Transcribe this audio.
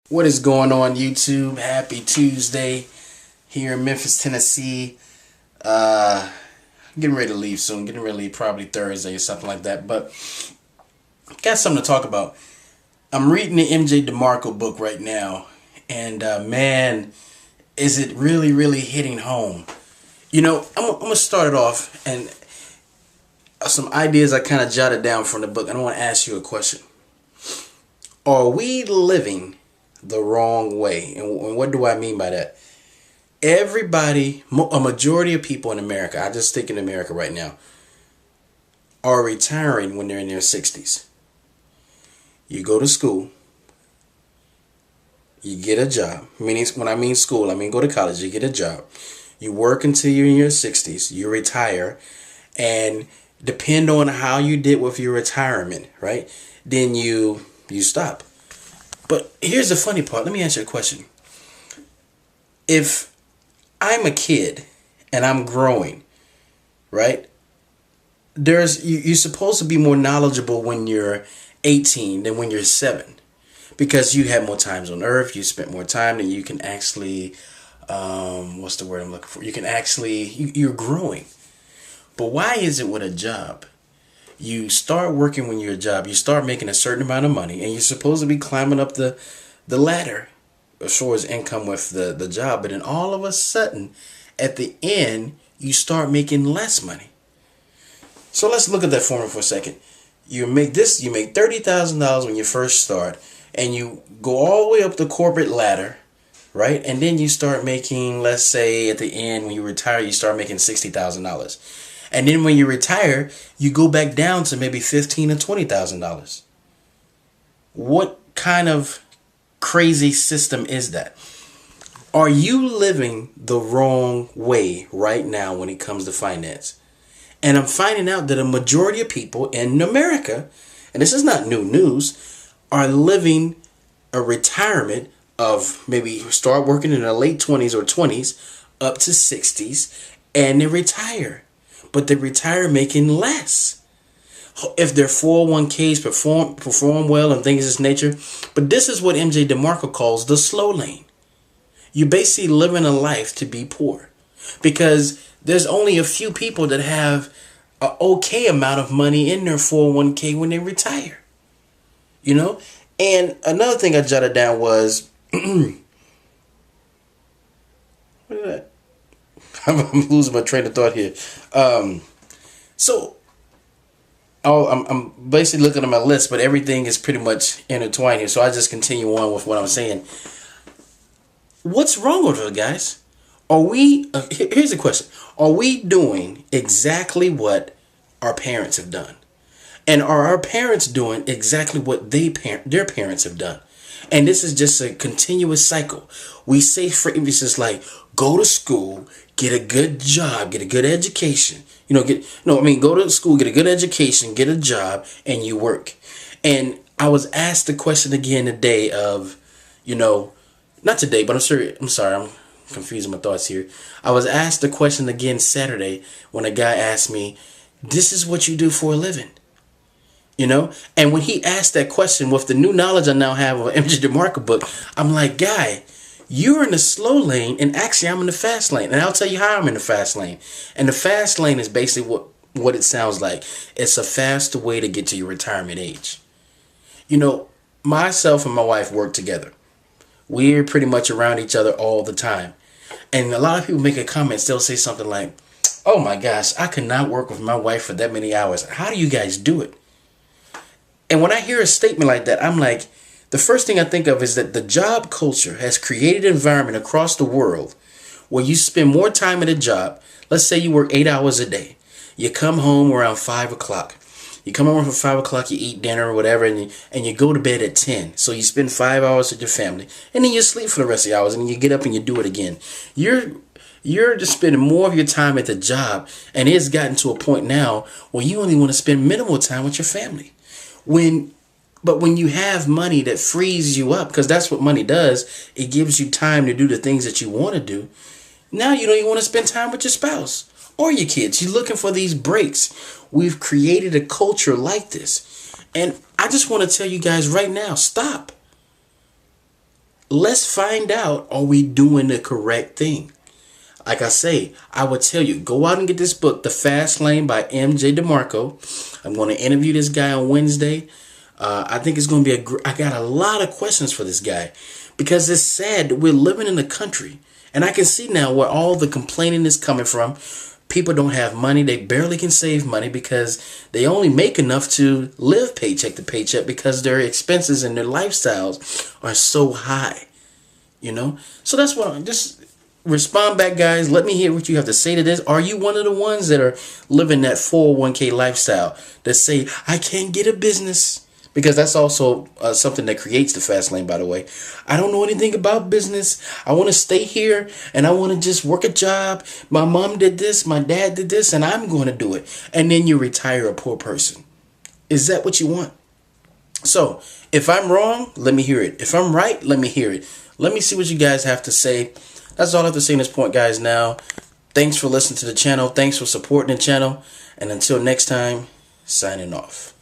What is going on, YouTube? Happy Tuesday here in Memphis, Tennessee. Getting ready to leave soon. Getting ready to leave probably Thursday or something like that. But got something to talk about. I'm reading the MJ DeMarco book right now, and man, is it really, really hitting home? I'm gonna start it off, and some ideas I kind of jotted down from the book. And I want to ask you a question: are we living the wrong way? And what do I mean by that? Everybody, a majority of people in America, I just think in America right now, are retiring when they're in their 60s. You go to school, you get a job. Meaning, when I mean school, I mean go to college, you get a job. You work until you're in your 60s, you retire, and depend on how you did with your retirement, right? Then you stop. But here's the funny part. Let me answer a question. If I'm a kid and I'm growing, right? You're supposed to be more knowledgeable when you're 18 than when you're 7, because you have more times on earth. You spent more time, and you can actually, what's the word I'm looking for? You can actually, you're growing. But why is it with a job? You start working when you're a job. You start making a certain amount of money, and you're supposed to be climbing up the ladder as far as income with the job. But then all of a sudden, at the end, you start making less money. So let's look at that formula for a second. You make $30,000 when you first start, and you go all the way up the corporate ladder, right? And then you start making, let's say at the end when you retire, you start making $60,000. And then when you retire, you go back down to maybe $15,000 or $20,000. What kind of crazy system is that? Are you living the wrong way right now when it comes to finance? And I'm finding out that a majority of people in America, and this is not new news, are living a retirement of maybe start working in their late 20s or 20s up to 60s, and they retire. But they retire making less. If their 401ks perform well and things of this nature. But this is what MJ DeMarco calls the slow lane. You're basically living a life to be poor, because there's only a few people that have an okay amount of money in their 401k when they retire. And another thing I jotted down was, what is that? I'm losing my train of thought here. I'm basically looking at my list, but everything is pretty much intertwined here. So I just continue on with what I'm saying. What's wrong with it, guys? Are we? Here's the question: are we doing exactly what our parents have done, and are our parents doing exactly what their parents have done? And this is just a continuous cycle. We say for emphasis like, go to school, get a good job, get a good education. Go to school, get a good education, get a job, and you work. And I was asked the question again today of, not today, but I'm sorry, I'm confusing my thoughts here. I was asked the question again Saturday when a guy asked me, this is what you do for a living? And when he asked that question with the new knowledge I now have of MJ DeMarco book, I'm like, guy, you're in the slow lane, and actually I'm in the fast lane. And I'll tell you how I'm in the fast lane. And the fast lane is basically what it sounds like. It's a faster way to get to your retirement age. Myself and my wife work together. We're pretty much around each other all the time. And a lot of people make a comment, they'll say something like, oh my gosh, I could not work with my wife for that many hours. How do you guys do it? And when I hear a statement like that, I'm like, the first thing I think of is that the job culture has created an environment across the world where you spend more time at a job. Let's say you work 8 hours a day. You come home around 5 o'clock. You come home from 5 o'clock, you eat dinner or whatever, and you go to bed at 10. So you spend 5 hours with your family, and then you sleep for the rest of the hours, and then you get up and you do it again. You're just spending more of your time at the job, and it's gotten to a point now where you only want to spend minimal time with your family. But when you have money that frees you up, because that's what money does, it gives you time to do the things that you want to do. Now you don't even want to spend time with your spouse or your kids. You're looking for these breaks. We've created a culture like this. And I just want to tell you guys right now, stop. let's find out, are we doing the correct thing? Like I say, I would tell you, go out and get this book, The Fast Lane by M.J. DeMarco. I'm going to interview this guy on Wednesday. I think it's going to be I got a lot of questions for this guy because it's sad that we're living in a country. And I can see now where all the complaining is coming from. People don't have money. They barely can save money because they only make enough to live paycheck to paycheck because their expenses and their lifestyles are so high. You know? So that's what I'm just... Respond back, guys. Let me hear what you have to say to this. Are you one of the ones that are living that 401k lifestyle that say, I can't get a business? Because that's also something that creates the fast lane, by the way. I don't know anything about business. I want to stay here and I want to just work a job. My mom did this, my dad did this, and I'm going to do it. And then you retire a poor person. Is that what you want? So if I'm wrong, let me hear it. If I'm right, let me hear it. Let me see what you guys have to say. That's all I have to say at this point, guys. Now, thanks for listening to the channel. Thanks for supporting the channel. And until next time, signing off.